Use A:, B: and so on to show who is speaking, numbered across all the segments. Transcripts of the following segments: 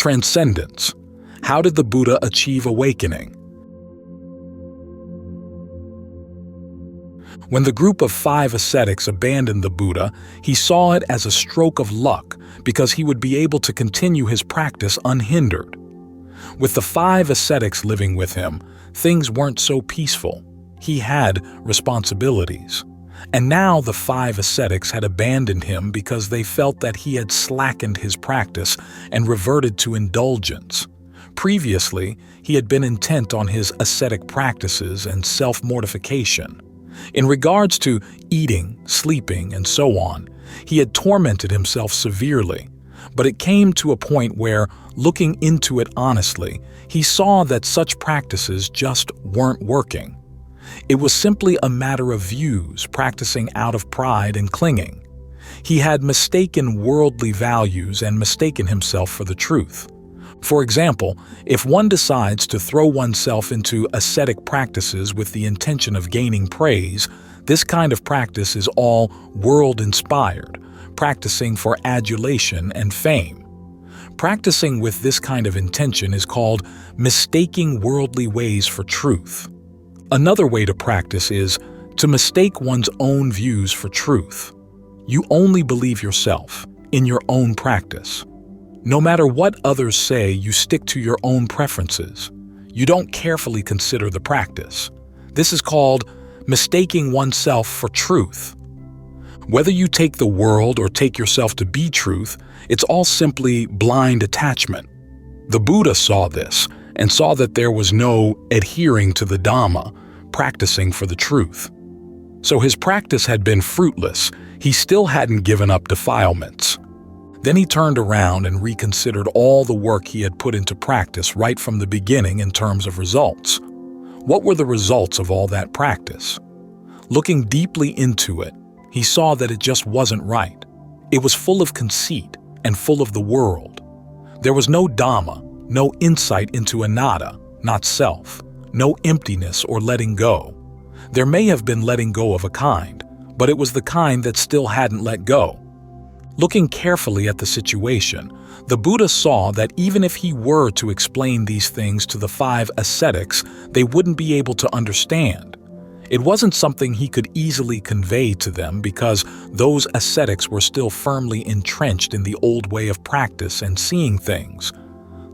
A: Transcendence. How did the Buddha achieve awakening? When the group of 5 ascetics abandoned the Buddha, he saw it as a stroke of luck because he would be able to continue his practice unhindered. With the 5 ascetics living with him, things weren't so peaceful. He had responsibilities. And now the 5 ascetics had abandoned him because they felt that he had slackened his practice and reverted to indulgence. Previously, he had been intent on his ascetic practices and self-mortification. In regards to eating, sleeping, and so on, he had tormented himself severely. But it came to a point where, looking into it honestly, he saw that such practices just weren't working. It was simply a matter of views, practicing out of pride and clinging. He had mistaken worldly values and mistaken himself for the truth. For example, if one decides to throw oneself into ascetic practices with the intention of gaining praise, this kind of practice is all world-inspired, practicing for adulation and fame. Practicing with this kind of intention is called mistaking worldly ways for truth. Another way to practice is to mistake one's own views for truth. You only believe yourself in your own practice. No matter what others say, you stick to your own preferences. You don't carefully consider the practice. This is called mistaking oneself for truth. Whether you take the world or take yourself to be truth, it's all simply blind attachment. The Buddha saw this and saw that there was no adhering to the Dharma, practicing for the truth. So his practice had been fruitless. He still hadn't given up defilements. Then he turned around and reconsidered all the work he had put into practice right from the beginning in terms of results. What were the results of all that practice? Looking deeply into it, he saw that it just wasn't right. It was full of conceit and full of the world. There was no Dhamma, no insight into anatta, not self, no emptiness or letting go. There may have been letting go of a kind, but it was the kind that still hadn't let go. Looking carefully at the situation, the Buddha saw that even if he were to explain these things to the 5 ascetics, they wouldn't be able to understand. It wasn't something he could easily convey to them because those ascetics were still firmly entrenched in the old way of practice and seeing things.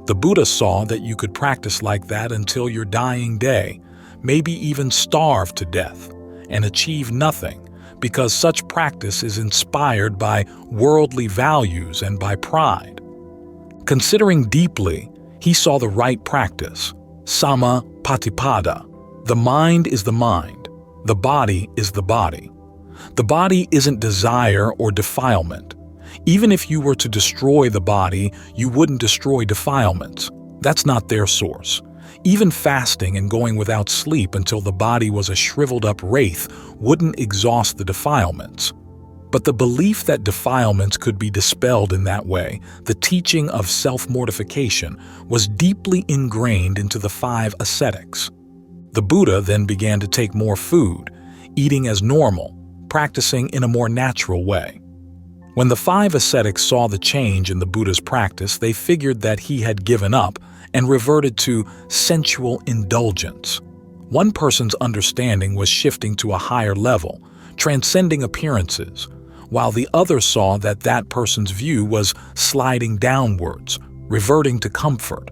A: The Buddha saw that you could practice like that until your dying day, maybe even starve to death, and achieve nothing, because such practice is inspired by worldly values and by pride. Considering deeply, he saw the right practice, samma patipada. The mind is the mind. The body is the body. The body isn't desire or defilement. Even if you were to destroy the body, you wouldn't destroy defilements. That's not their source. Even fasting and going without sleep until the body was a shriveled-up wraith wouldn't exhaust the defilements. But the belief that defilements could be dispelled in that way, the teaching of self-mortification, was deeply ingrained into the 5 ascetics. The Buddha then began to take more food, eating as normal, practicing in a more natural way. When the 5 ascetics saw the change in the Buddha's practice, they figured that he had given up and reverted to sensual indulgence. One person's understanding was shifting to a higher level, transcending appearances, while the other saw that that person's view was sliding downwards, reverting to comfort.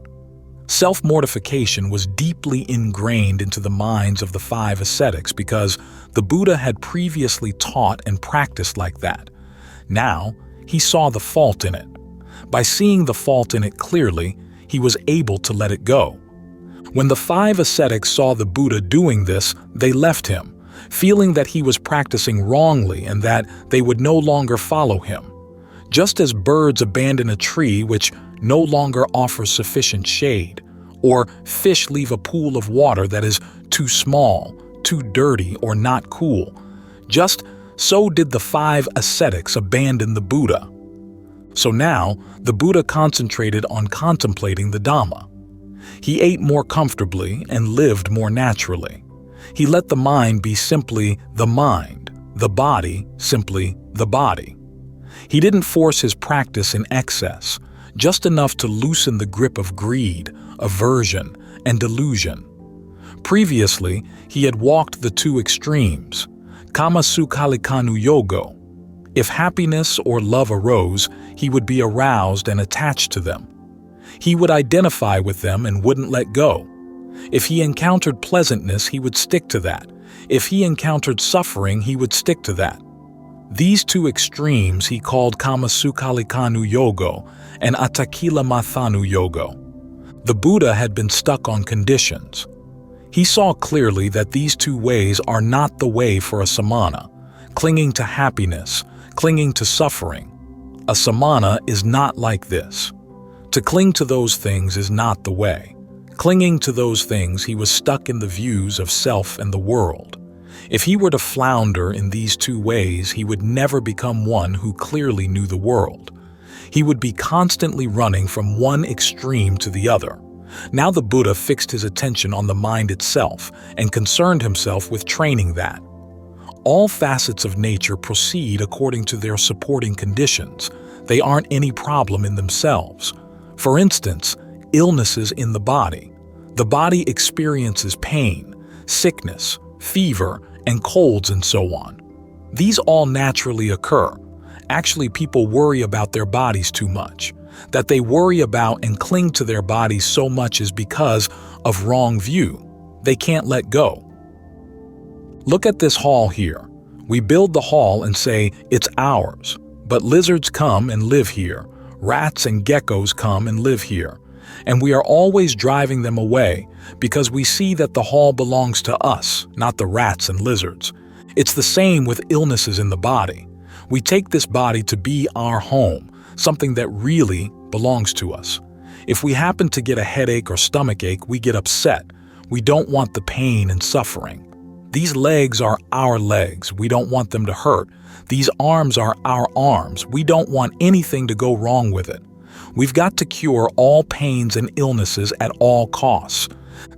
A: Self-mortification was deeply ingrained into the minds of the 5 ascetics because the Buddha had previously taught and practiced like that. Now, he saw the fault in it. By seeing the fault in it clearly, he was able to let it go. When the 5 ascetics saw the Buddha doing this, they left him, feeling that he was practicing wrongly and that they would no longer follow him. Just as birds abandon a tree which no longer offers sufficient shade, or fish leave a pool of water that is too small, too dirty, or not cool, just so did the 5 ascetics abandon the Buddha. So now, the Buddha concentrated on contemplating the Dhamma. He ate more comfortably and lived more naturally. He let the mind be simply the mind, the body simply the body. He didn't force his practice in excess, just enough to loosen the grip of greed, aversion, and delusion. Previously, he had walked the two extremes, kamasukhalikanu yogo. If happiness or love arose, he would be aroused and attached to them. He would identify with them and wouldn't let go. If he encountered pleasantness, he would stick to that. If he encountered suffering, he would stick to that. These two extremes he called kamasukhalikanu yogo and atakila mathanu yogo. The Buddha had been stuck on conditions. He saw clearly that these two ways are not the way for a samana, clinging to happiness, clinging to suffering. A samana is not like this. To cling to those things is not the way. Clinging to those things, he was stuck in the views of self and the world. If he were to flounder in these two ways, he would never become one who clearly knew the world. He would be constantly running from one extreme to the other. Now the Buddha fixed his attention on the mind itself and concerned himself with training that. All facets of nature proceed according to their supporting conditions. They aren't any problem in themselves. For instance, illnesses in the body. The body experiences pain, sickness, fever, and colds and so on. These all naturally occur. Actually, people worry about their bodies too much. That they worry about and cling to their bodies so much is because of wrong view. They can't let go. Look at this hall here. We build the hall and say, it's ours. But lizards come and live here. Rats and geckos come and live here. And we are always driving them away because we see that the hall belongs to us, not the rats and lizards. It's the same with illnesses in the body. We take this body to be our home, something that really belongs to us. If we happen to get a headache or stomachache, we get upset. We don't want the pain and suffering. These legs are our legs. We don't want them to hurt. These arms are our arms. We don't want anything to go wrong with it. We've got to cure all pains and illnesses at all costs.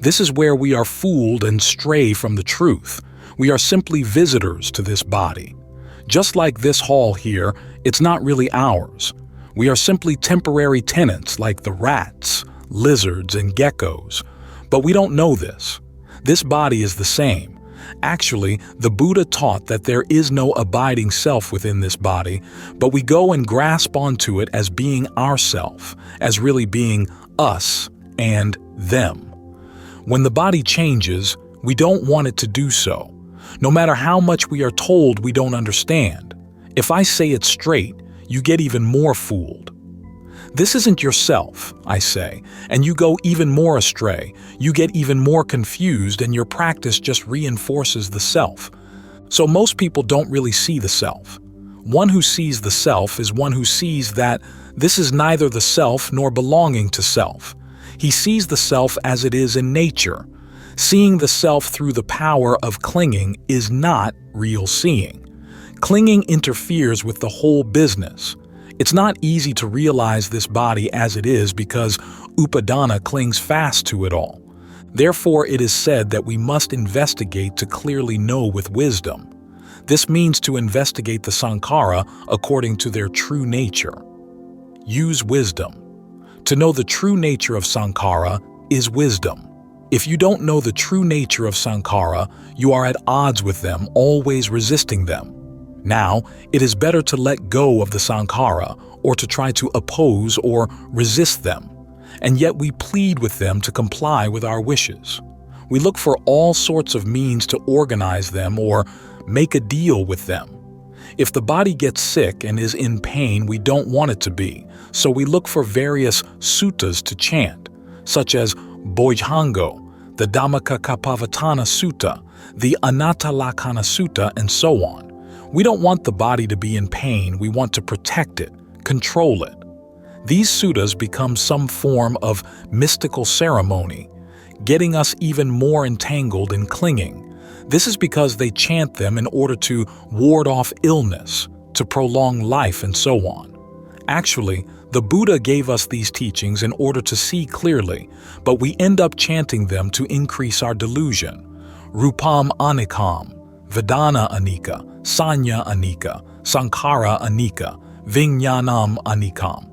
A: This is where we are fooled and stray from the truth. We are simply visitors to this body. Just like this hall here, it's not really ours. We are simply temporary tenants like the rats, lizards, and geckos. But we don't know this. This body is the same. Actually, the Buddha taught that there is no abiding self within this body, but we go and grasp onto it as being ourself, as really being us and them. When the body changes, we don't want it to do so. No matter how much we are told we don't understand. If I say it straight, you get even more fooled. This isn't yourself, I say, and you go even more astray. You get even more confused and your practice just reinforces the self. So most people don't really see the self. One who sees the self is one who sees that this is neither the self nor belonging to self. He sees the self as it is in nature. Seeing the self through the power of clinging is not real seeing. Clinging interferes with the whole business. It's not easy to realize this body as it is because upadana clings fast to it all. Therefore, it is said that we must investigate to clearly know with wisdom. This means to investigate the sankhara according to their true nature. Use wisdom. To know the true nature of sankhara is wisdom. If you don't know the true nature of sankhara, you are at odds with them, always resisting them. Now, it is better to let go of the sankhara or to try to oppose or resist them, and yet we plead with them to comply with our wishes. We look for all sorts of means to organize them or make a deal with them. If the body gets sick and is in pain, we don't want it to be, so we look for various suttas to chant, such as Bojjhango, the Dhammacakkappavattana Sutta, the Anattalakkhana Sutta, and so on. We don't want the body to be in pain, we want to protect it, control it. These suttas become some form of mystical ceremony, getting us even more entangled in clinging. This is because they chant them in order to ward off illness, to prolong life, and so on. Actually, the Buddha gave us these teachings in order to see clearly, but we end up chanting them to increase our delusion. Rupam anikam, Vedana anika, Sanya anika, Sankhara anika, Vijnanam anikam.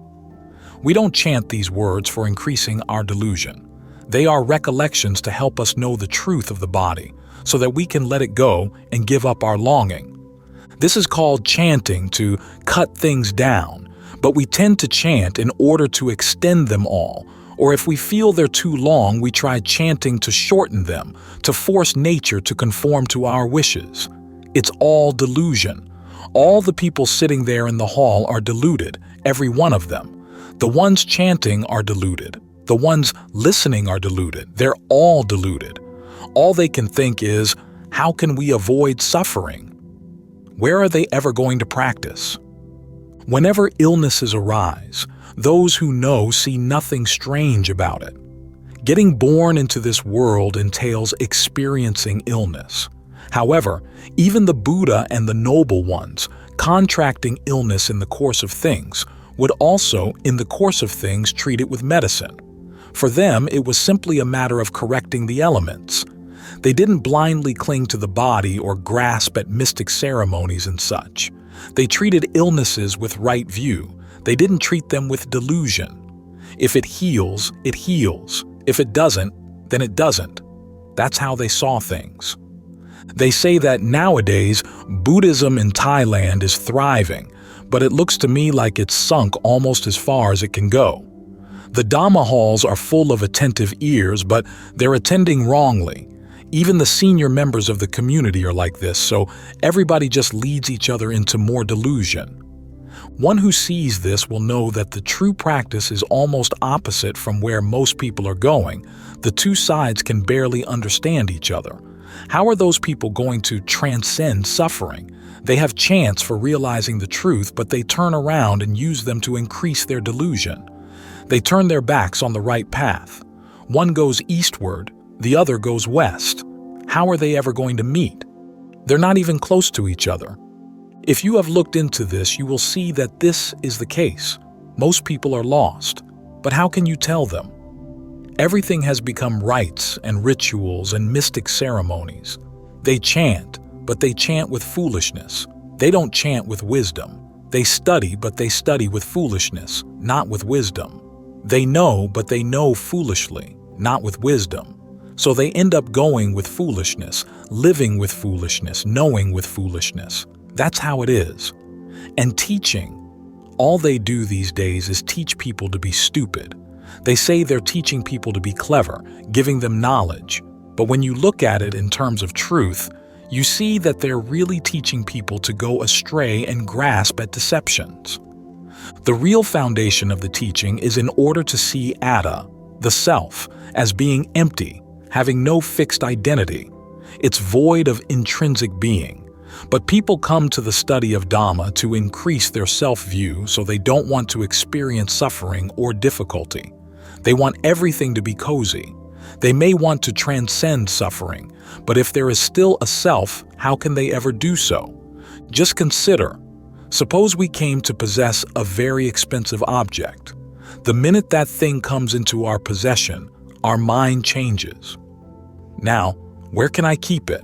A: We don't chant these words for increasing our delusion. They are recollections to help us know the truth of the body, so that we can let it go and give up our longing. This is called chanting to cut things down, but we tend to chant in order to extend them all, or if we feel they're too long, we try chanting to shorten them, to force nature to conform to our wishes. It's all delusion. All the people sitting there in the hall are deluded, every one of them. The ones chanting are deluded. The ones listening are deluded. They're all deluded. All they can think is, how can we avoid suffering? Where are they ever going to practice? Whenever illnesses arise, those who know see nothing strange about it. Getting born into this world entails experiencing illness. However, even the Buddha and the noble ones, contracting illness in the course of things, would also, in the course of things, treat it with medicine. For them, it was simply a matter of correcting the elements. They didn't blindly cling to the body or grasp at mystic ceremonies and such. They treated illnesses with right view. They didn't treat them with delusion. If it heals, it heals. If it doesn't, then it doesn't. That's how they saw things. They say that nowadays, Buddhism in Thailand is thriving, but it looks to me like it's sunk almost as far as it can go. The Dhamma halls are full of attentive ears, but they're attending wrongly. Even the senior members of the community are like this, so everybody just leads each other into more delusion. One who sees this will know that the true practice is almost opposite from where most people are going. The two sides can barely understand each other. How are those people going to transcend suffering? They have chance for realizing the truth, but they turn around and use them to increase their delusion. They turn their backs on the right path. One goes eastward, the other goes west. How are they ever going to meet? They're not even close to each other. If you have looked into this, you will see that this is the case. Most people are lost. But how can you tell them? Everything has become rites and rituals and mystic ceremonies. They chant, but they chant with foolishness. They don't chant with wisdom. They study, but they study with foolishness, not with wisdom. They know, but they know foolishly, not with wisdom. So they end up going with foolishness, living with foolishness, knowing with foolishness. That's how it is. And teaching. All they do these days is teach people to be stupid. They say they're teaching people to be clever, giving them knowledge. But when you look at it in terms of truth, you see that they're really teaching people to go astray and grasp at deceptions. The real foundation of the teaching is in order to see atta, the self, as being empty, having no fixed identity. It's void of intrinsic being. But people come to the study of Dhamma to increase their self-view, so they don't want to experience suffering or difficulty. They want everything to be cozy. They may want to transcend suffering, but if there is still a self, how can they ever do so? Just consider. Suppose we came to possess a very expensive object. The minute that thing comes into our possession, our mind changes. Now, where can I keep it?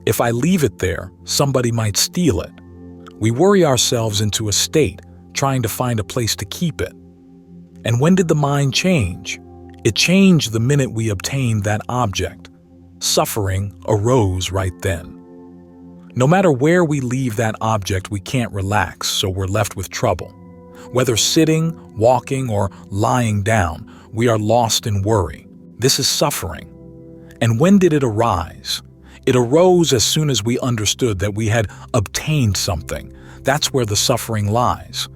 A: If I leave it there, somebody might steal it. We worry ourselves into a state, trying to find a place to keep it. And when did the mind change? It changed the minute we obtained that object. Suffering arose right then. No matter where we leave that object, we can't relax, so we're left with trouble. Whether sitting, walking, or lying down, we are lost in worry. This is suffering. And when did it arise? It arose as soon as we understood that we had obtained something. That's where the suffering lies.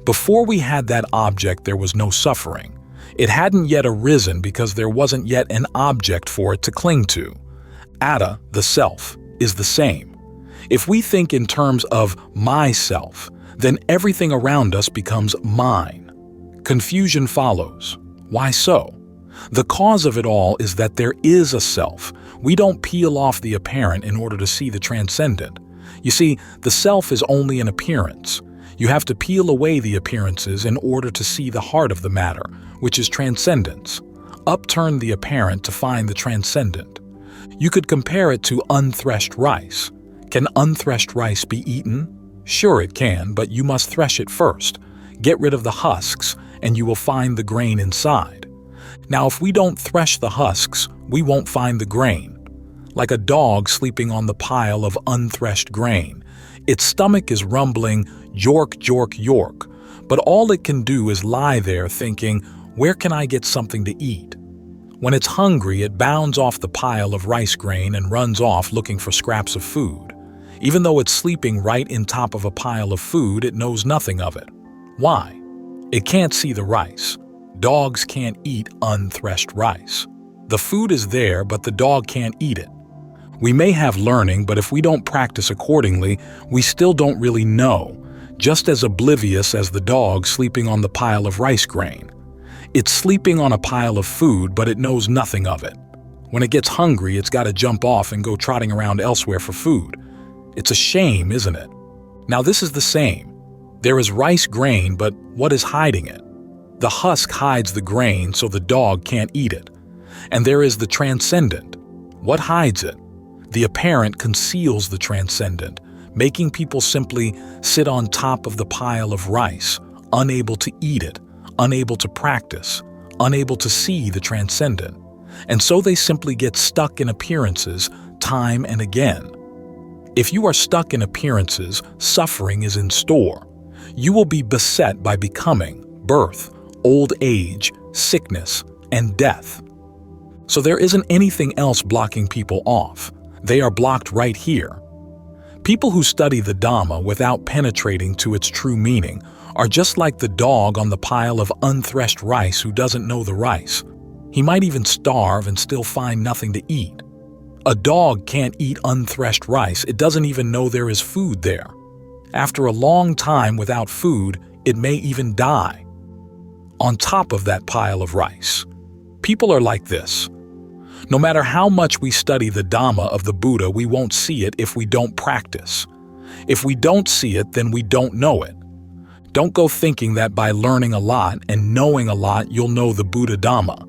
A: Before we had that object, there was no suffering. It hadn't yet arisen because there wasn't yet an object for it to cling to. Atta, the self, is the same. If we think in terms of myself, then everything around us becomes mine. Confusion follows. Why so? The cause of it all is that there is a self. We don't peel off the apparent in order to see the transcendent. You see, the self is only an appearance. You have to peel away the appearances in order to see the heart of the matter, which is transcendence. Upturn the apparent to find the transcendent. You could compare it to unthreshed rice. Can unthreshed rice be eaten? Sure it can, but you must thresh it first. Get rid of the husks, and you will find the grain inside. Now, if we don't thresh the husks, we won't find the grain. Like a dog sleeping on the pile of unthreshed grain. Its stomach is rumbling, "York, york, york," but all it can do is lie there thinking, "Where can I get something to eat?" When it's hungry, it bounds off the pile of rice grain and runs off looking for scraps of food. Even though it's sleeping right in top of a pile of food, it knows nothing of it. Why? It can't see the rice. Dogs can't eat unthreshed rice. The food is there, but the dog can't eat it. We may have learning, but if we don't practice accordingly, we still don't really know, just as oblivious as the dog sleeping on the pile of rice grain. It's sleeping on a pile of food, but it knows nothing of it. When it gets hungry, it's got to jump off and go trotting around elsewhere for food. It's a shame, isn't it? Now this is the same. There is rice grain, but what is hiding it? The husk hides the grain so the dog can't eat it. And there is the transcendent. What hides it? The apparent conceals the transcendent, making people simply sit on top of the pile of rice, unable to eat it, unable to practice, unable to see the transcendent. And so they simply get stuck in appearances time and again. If you are stuck in appearances, suffering is in store. You will be beset by becoming, birth, old age, sickness, and death. So there isn't anything else blocking people off. They are blocked right here. People who study the Dhamma without penetrating to its true meaning are just like the dog on the pile of unthreshed rice who doesn't know the rice. He might even starve and still find nothing to eat. A dog can't eat unthreshed rice. It doesn't even know there is food there. After a long time without food, it may even die. On top of that pile of rice. People are like this. No matter how much we study the Dhamma of the Buddha, we won't see it if we don't practice. If we don't see it, then we don't know it. Don't go thinking that by learning a lot and knowing a lot, you'll know the Buddha Dhamma.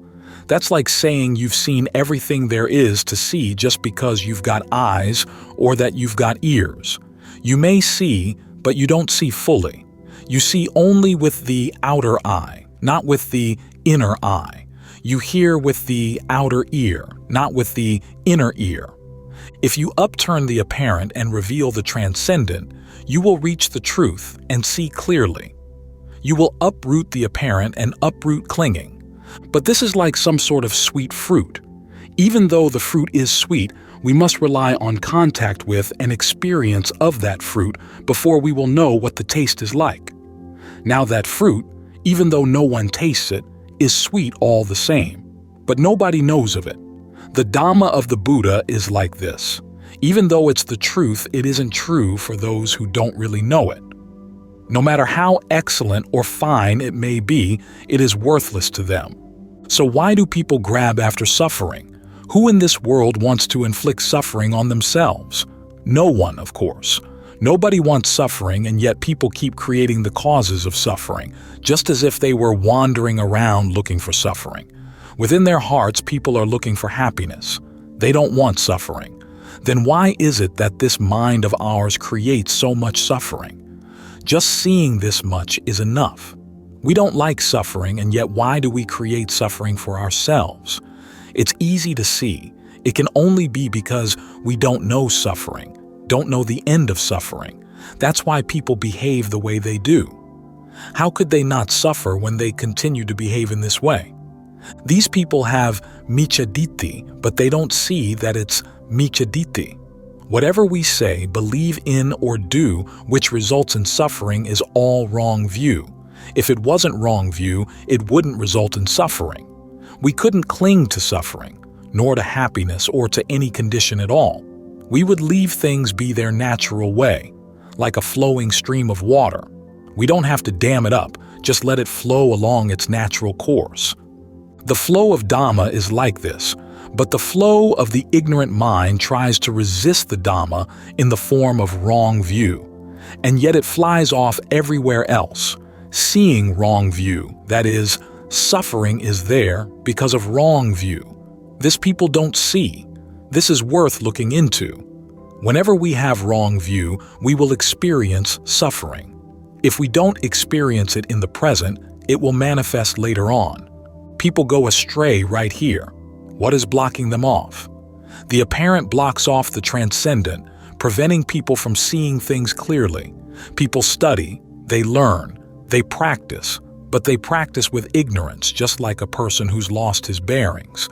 A: That's like saying you've seen everything there is to see just because you've got eyes or that you've got ears. You may see, but you don't see fully. You see only with the outer eye, not with the inner eye. You hear with the outer ear, not with the inner ear. If you upturn the apparent and reveal the transcendent, you will reach the truth and see clearly. You will uproot the apparent and uproot clinging. But this is like some sort of sweet fruit. Even though the fruit is sweet, we must rely on contact with and experience of that fruit before we will know what the taste is like. Now that fruit, even though no one tastes it, is sweet all the same, but nobody knows of it. The Dhamma of the Buddha is like this. Even though it's the truth, it isn't true for those who don't really know it. No matter how excellent or fine it may be, it is worthless to them. So why do people grab after suffering? Who in this world wants to inflict suffering on themselves? No one, of course. Nobody wants suffering, and yet people keep creating the causes of suffering, just as if they were wandering around looking for suffering. Within their hearts, people are looking for happiness. They don't want suffering. Then why is it that this mind of ours creates so much suffering? Just seeing this much is enough. We don't like suffering, and yet why do we create suffering for ourselves? It's easy to see. It can only be because we don't know suffering, don't know the end of suffering. That's why people behave the way they do. How could they not suffer when they continue to behave in this way? These people have miccaditthi, but they don't see that it's miccaditthi. Whatever we say, believe in, or do, which results in suffering is all wrong view. If it wasn't wrong view, it wouldn't result in suffering. We couldn't cling to suffering, nor to happiness or to any condition at all. We would leave things be their natural way, like a flowing stream of water. We don't have to dam it up, just let it flow along its natural course. The flow of Dhamma is like this, but the flow of the ignorant mind tries to resist the Dhamma in the form of wrong view, and yet it flies off everywhere else, seeing wrong view, that is, suffering is there because of wrong view. This people don't see. This is worth looking into. Whenever we have wrong view, we will experience suffering. If we don't experience it in the present, it will manifest later on. People go astray right here. What is blocking them off? The apparent blocks off the transcendent, preventing people from seeing things clearly. People study, they learn, they practice, but they practice with ignorance, just like a person who's lost his bearings.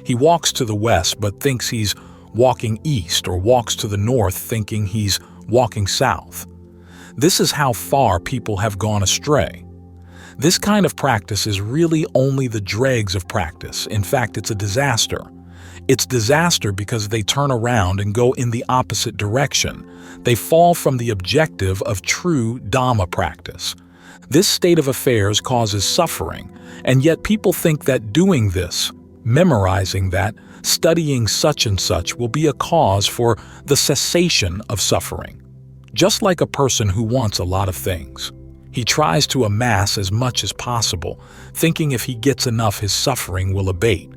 A: He walks to the west but thinks he's walking east, or walks to the north thinking he's walking south. This is how far people have gone astray. This kind of practice is really only the dregs of practice. In fact, it's a disaster. It's disaster because they turn around and go in the opposite direction. They fall from the objective of true Dhamma practice. This state of affairs causes suffering, and yet people think that doing this, memorizing that, studying such and such will be a cause for the cessation of suffering. Just like a person who wants a lot of things. He tries to amass as much as possible, thinking if he gets enough his suffering will abate.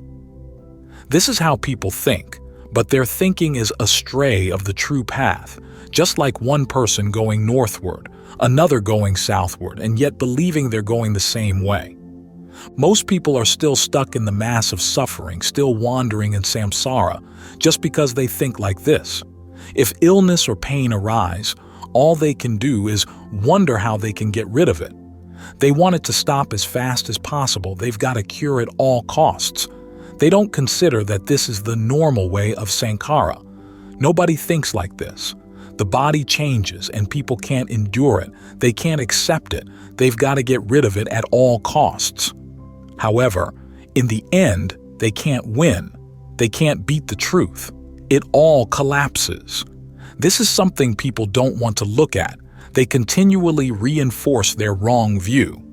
A: This is how people think, but their thinking is astray of the true path, just like one person going northward, another going southward, and yet believing they're going the same way. Most people are still stuck in the mass of suffering, still wandering in samsara, just because they think like this. If illness or pain arise, all they can do is wonder how they can get rid of it. They want it to stop as fast as possible. They've got to cure at all costs. They don't consider that this is the normal way of sankhara. Nobody thinks like this. The body changes and people can't endure it. They can't accept it. They've got to get rid of it at all costs. However, in the end, they can't win. They can't beat the truth. It all collapses. This is something people don't want to look at. They continually reinforce their wrong view.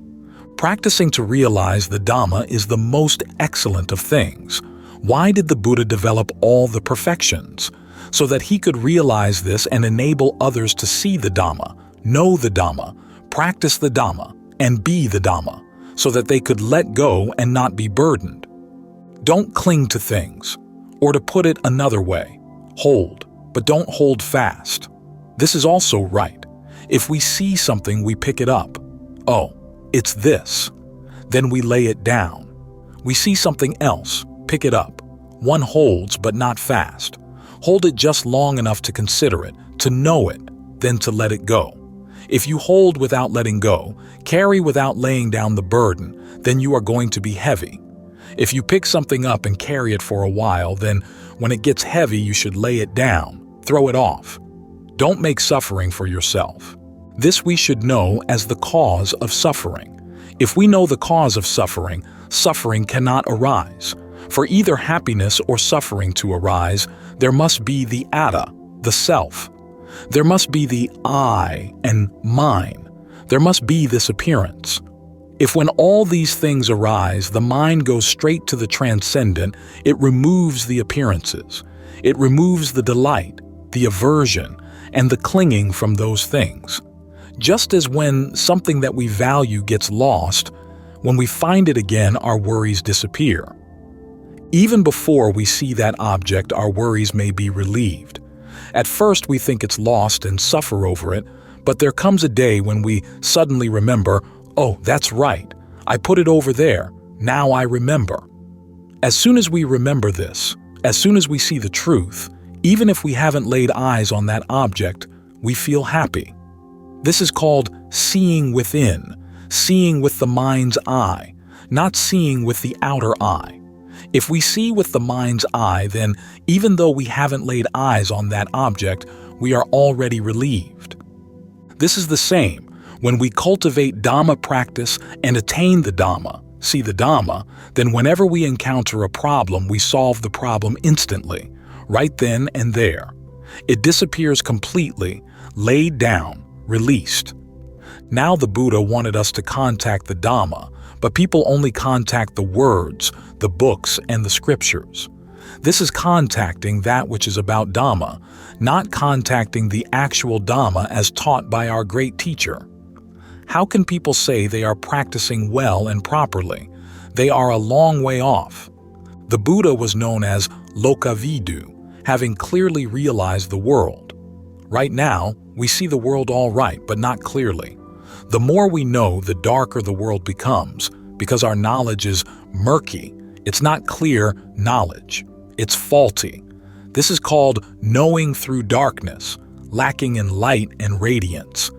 A: Practicing to realize the Dhamma is the most excellent of things. Why did the Buddha develop all the perfections? So that he could realize this and enable others to see the Dhamma, know the Dhamma, practice the Dhamma, and be the Dhamma, so that they could let go and not be burdened. Don't cling to things. Or to put it another way, hold, but don't hold fast. This is also right. If we see something, we pick it up. Oh, it's this. Then we lay it down. We see something else, pick it up. One holds, but not fast. Hold it just long enough to consider it, to know it, then to let it go. If you hold without letting go, carry without laying down the burden, then you are going to be heavy. If you pick something up and carry it for a while, then when it gets heavy, you should lay it down, throw it off. Don't make suffering for yourself. This we should know as the cause of suffering. If we know the cause of suffering, suffering cannot arise. For either happiness or suffering to arise, there must be the atta, the self. There must be the I and mine. There must be this appearance. If when all these things arise, the mind goes straight to the transcendent, it removes the appearances. It removes the delight, the aversion, and the clinging from those things. Just as when something that we value gets lost, when we find it again, our worries disappear. Even before we see that object, our worries may be relieved. At first, we think it's lost and suffer over it, but there comes a day when we suddenly remember, oh, that's right, I put it over there, now I remember. As soon as we remember this, as soon as we see the truth, even if we haven't laid eyes on that object, we feel happy. This is called seeing within, seeing with the mind's eye, not seeing with the outer eye. If we see with the mind's eye, then even though we haven't laid eyes on that object, we are already relieved. This is the same when we cultivate Dhamma practice and attain the Dhamma, see the Dhamma, then whenever we encounter a problem, we solve the problem instantly, right then and there. It disappears completely, laid down, released. Now the Buddha wanted us to contact the Dhamma, but people only contact the words, the books, and the scriptures. This is contacting that which is about Dhamma, not contacting the actual Dhamma as taught by our great teacher. How can people say they are practicing well and properly? They are a long way off. The Buddha was known as Lokavidu, having clearly realized the world. Right now, we see the world all right, but not clearly. The more we know, the darker the world becomes, because our knowledge is murky. It's not clear knowledge. It's faulty. This is called knowing through darkness, lacking in light and radiance.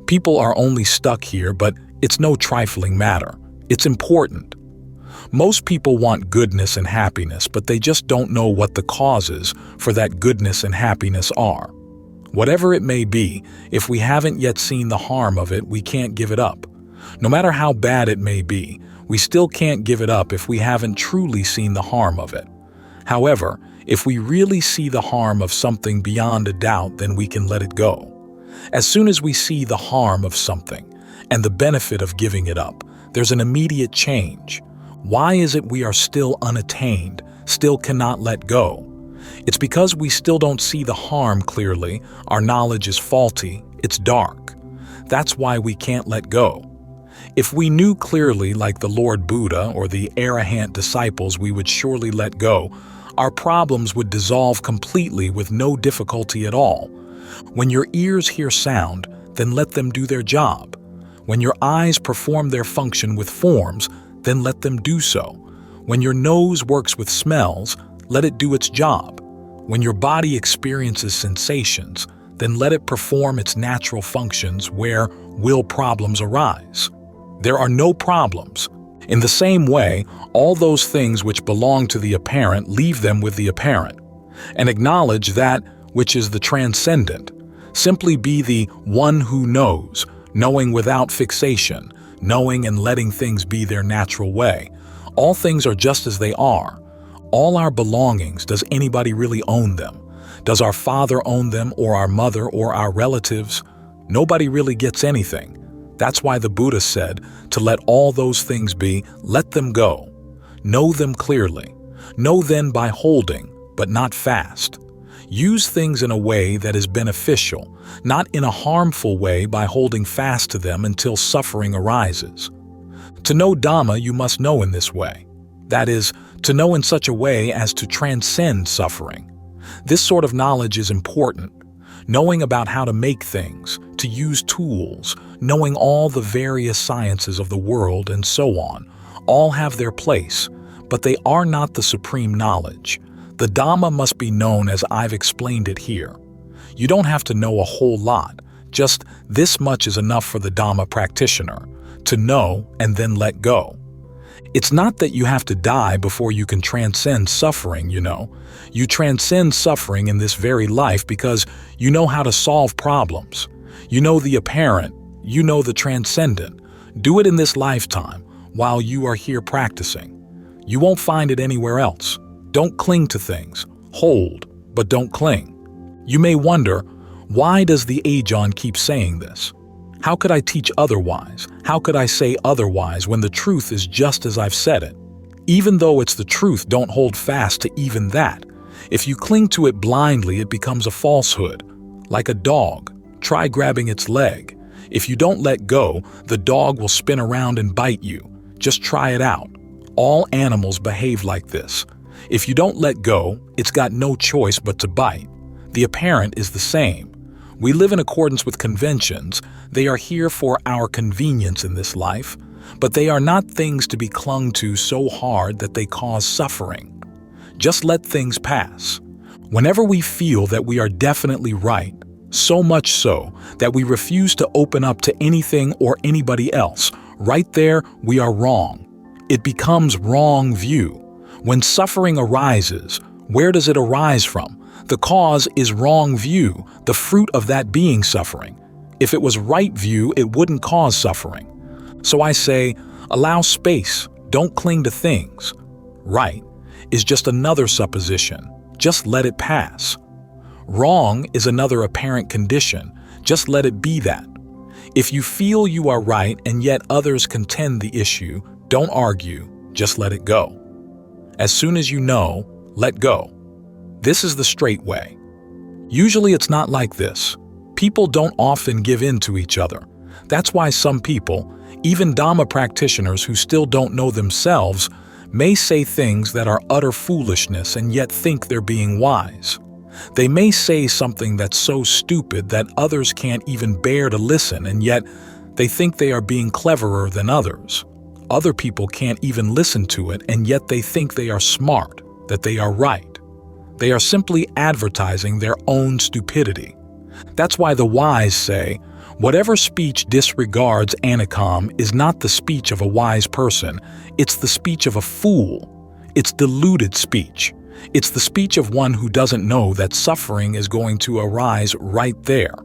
A: People are only stuck here, but it's no trifling matter. It's important. Most people want goodness and happiness, but they just don't know what the causes for that goodness and happiness are. Whatever it may be, if we haven't yet seen the harm of it, we can't give it up. No matter how bad it may be, we still can't give it up if we haven't truly seen the harm of it. However, if we really see the harm of something beyond a doubt, then we can let it go. As soon as we see the harm of something and the benefit of giving it up, there's an immediate change. Why is it we are still unattained, still cannot let go? It's because we still don't see the harm clearly. Our knowledge is faulty, it's dark. That's why we can't let go. If we knew clearly, like the Lord Buddha or the Arahant disciples, we would surely let go. Our problems would dissolve completely with no difficulty at all. When your ears hear sound, then let them do their job. When your eyes perform their function with forms, then let them do so. When your nose works with smells, let it do its job. When your body experiences sensations, then let it perform its natural functions. Where will problems arise? There are no problems. In the same way, all those things which belong to the apparent, leave them with the apparent, and acknowledge that which is the transcendent. Simply be the one who knows, knowing without fixation, knowing and letting things be their natural way. All things are just as they are. All our belongings, does anybody really own them? Does our father own them, or our mother, or our relatives? Nobody really gets anything. That's why the Buddha said to let all those things be, let them go. Know them clearly. Know then by holding, but not fast. Use things in a way that is beneficial, not in a harmful way by holding fast to them until suffering arises. To know Dhamma, you must know in this way. That is, to know in such a way as to transcend suffering. This sort of knowledge is important. Knowing about how to make things, to use tools, knowing all the various sciences of the world and so on, all have their place, but they are not the supreme knowledge. The Dhamma must be known as I've explained it here. You don't have to know a whole lot. Just this much is enough for the Dhamma practitioner, to know and then let go. It's not that you have to die before you can transcend suffering, you know. You transcend suffering in this very life because you know how to solve problems. You know the apparent, you know the transcendent. Do it in this lifetime while you are here practicing. You won't find it anywhere else. Don't cling to things. Hold, but don't cling. You may wonder, why does the Ajahn keep saying this? How could I teach otherwise? How could I say otherwise when the truth is just as I've said it? Even though it's the truth, don't hold fast to even that. If you cling to it blindly, it becomes a falsehood. Like a dog, try grabbing its leg. If you don't let go, the dog will spin around and bite you. Just try it out. All animals behave like this. If you don't let go, it's got no choice but to bite. The apparent is the same. We live in accordance with conventions. They are here for our convenience in this life, but they are not things to be clung to so hard that they cause suffering. Just let things pass. Whenever we feel that we are definitely right, so much so that we refuse to open up to anything or anybody else, right there we are wrong. It becomes wrong view. When suffering arises, where does it arise from? The cause is wrong view, the fruit of that being suffering. If it was right view, it wouldn't cause suffering. So I say, allow space, don't cling to things. Right is just another supposition, just let it pass. Wrong is another apparent condition, just let it be that. If you feel you are right and yet others contend the issue, don't argue, just let it go. As soon as you know, let go. This is the straight way. Usually it's not like this. People don't often give in to each other. That's why some people, even Dhamma practitioners who still don't know themselves, may say things that are utter foolishness and yet think they're being wise. They may say something that's so stupid that others can't even bear to listen, and yet They think they are being cleverer than others. Other people can't even listen to it, and yet they think they are smart, that they are right. They are simply advertising their own stupidity. That's why the wise say, whatever speech disregards anicom is not the speech of a wise person, it's the speech of a fool. It's deluded speech. It's the speech of one who doesn't know that suffering is going to arise right there.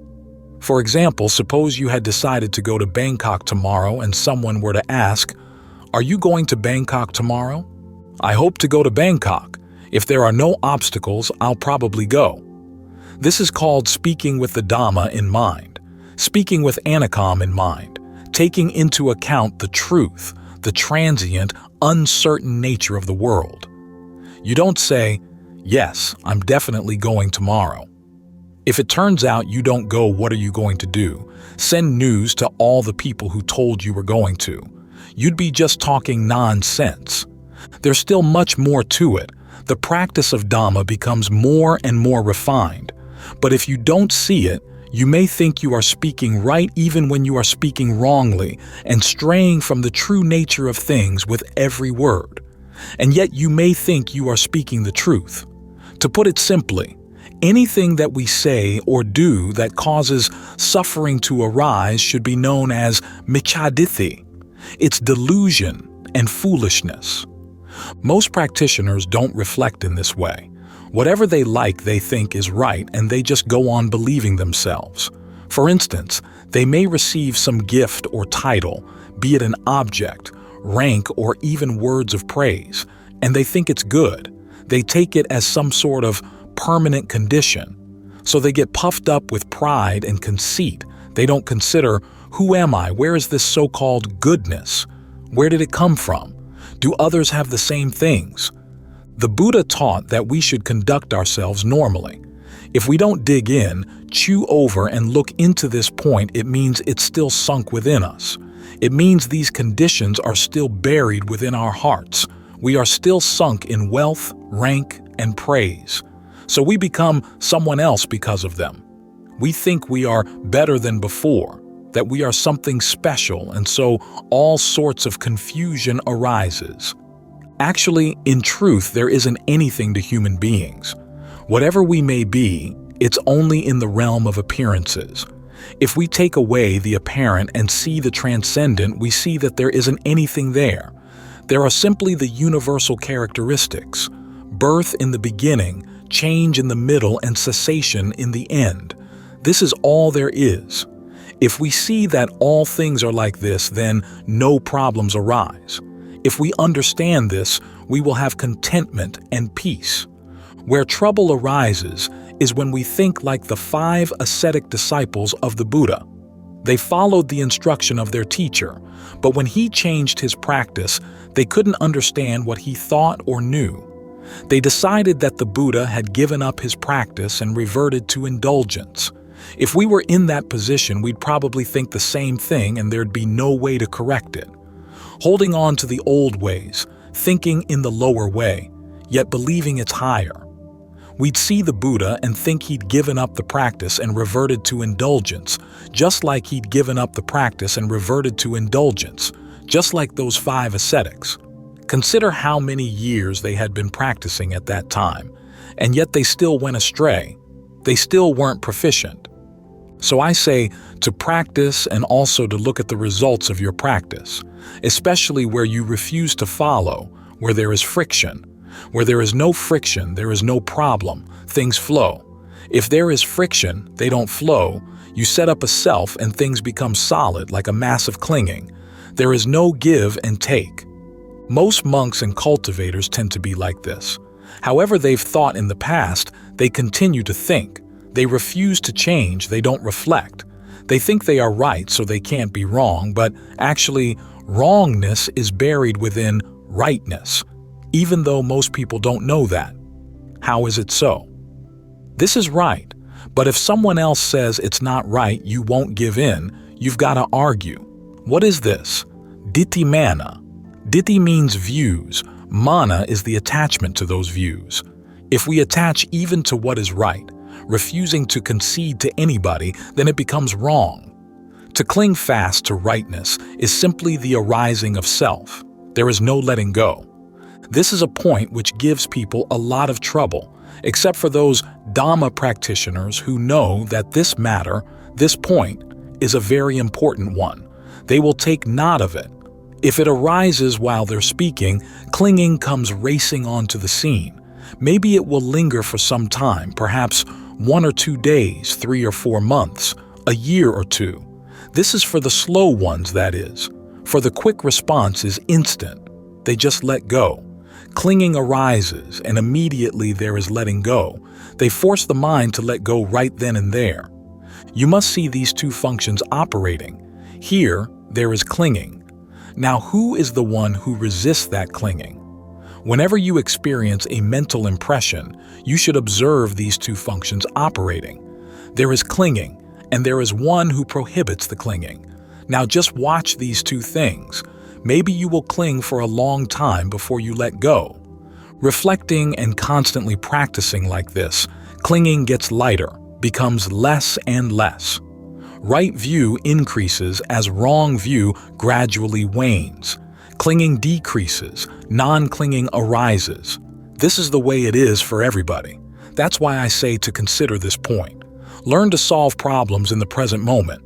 A: For example, suppose you had decided to go to Bangkok tomorrow and someone were to ask, "Are you going to Bangkok tomorrow?" "I hope to go to Bangkok. If there are no obstacles, I'll probably go." This is called speaking with the Dhamma in mind, speaking with anicom in mind, taking into account the truth, the transient, uncertain nature of the world. You don't say, "Yes, I'm definitely going tomorrow." If it turns out you don't go, what are you going to do? Send news to all the people who told you were going to. You'd be just talking nonsense. There's still much more to it. The practice of Dhamma becomes more and more refined. But if you don't see it, you may think you are speaking right even when you are speaking wrongly and straying from the true nature of things with every word. And yet you may think you are speaking the truth. To put it simply, anything that we say or do that causes suffering to arise should be known as michadithi. It's delusion and foolishness. Most practitioners don't reflect in this way. Whatever they like, they think is right, and they just go on believing themselves. For instance, they may receive some gift or title, be it an object, rank, or even words of praise, and they think it's good. They take it as some sort of permanent condition. So they get puffed up with pride and conceit. They don't consider, who am I? Where is this so-called goodness? Where did it come from? Do others have the same things? The Buddha taught that we should conduct ourselves normally. If we don't dig in, chew over, and look into this point, it means it's still sunk within us. It means these conditions are still buried within our hearts. We are still sunk in wealth, rank, and praise. So we become someone else because of them. We think we are better than before, that we are something special, and so all sorts of confusion arises. Actually, in truth, there isn't anything to human beings. Whatever we may be, it's only in the realm of appearances. If we take away the apparent and see the transcendent, we see that there isn't anything there. There are simply the universal characteristics: birth in the beginning, change in the middle, and cessation in the end. This is all there is. If we see that all things are like this, then no problems arise. If we understand this, we will have contentment and peace. Where trouble arises is when we think like the 5 ascetic disciples of the Buddha. They followed the instruction of their teacher, but when he changed his practice, they couldn't understand what he thought or knew. They decided that the Buddha had given up his practice and reverted to indulgence. If we were in that position, we'd probably think the same thing and there'd be no way to correct it. Holding on to the old ways, thinking in the lower way, yet believing it's higher. We'd see the Buddha and think he'd given up the practice and reverted to indulgence, just like he'd given up the practice and reverted to indulgence, just like those 5 ascetics. Consider how many years they had been practicing at that time, and yet they still went astray. They still weren't proficient. So I say to practice and also to look at the results of your practice, especially where you refuse to follow, where there is friction. Where there is no friction, there is no problem. Things flow. If there is friction, they don't flow. You set up a self and things become solid like a massive clinging. There is no give and take. Most monks and cultivators tend to be like this. However they've thought in the past, they continue to think. They refuse to change, they don't reflect. They think they are right, so they can't be wrong, but actually, wrongness is buried within rightness, even though most people don't know that. How is it so? This is right, but if someone else says it's not right, you won't give in, you've got to argue. What is this? Ditthi mana. Ditthi means views. Mana is the attachment to those views. If we attach even to what is right, refusing to concede to anybody, then it becomes wrong. To cling fast to rightness is simply the arising of self. There is no letting go. This is a point which gives people a lot of trouble, except for those Dharma practitioners who know that this point, is a very important one. They will take note of it. If it arises while they're speaking, clinging comes racing onto the scene. Maybe it will linger for some time, perhaps 1 or 2 days, 3 or 4 months, a year or 2. This is for the slow ones, that is. For the quick response is instant. They just let go. Clinging arises, and immediately there is letting go. They force the mind to let go right then and there. You must see these two functions operating. Here, there is clinging. Now, who is the one who resists that clinging? Whenever you experience a mental impression, you should observe these two functions operating. There is clinging, and there is one who prohibits the clinging. Now just watch these two things. Maybe you will cling for a long time before you let go. Reflecting and constantly practicing like this, clinging gets lighter, becomes less and less. Right view increases as wrong view gradually wanes. Clinging decreases, non-clinging arises. This is the way it is for everybody. That's why I say to consider this point. Learn to solve problems in the present moment.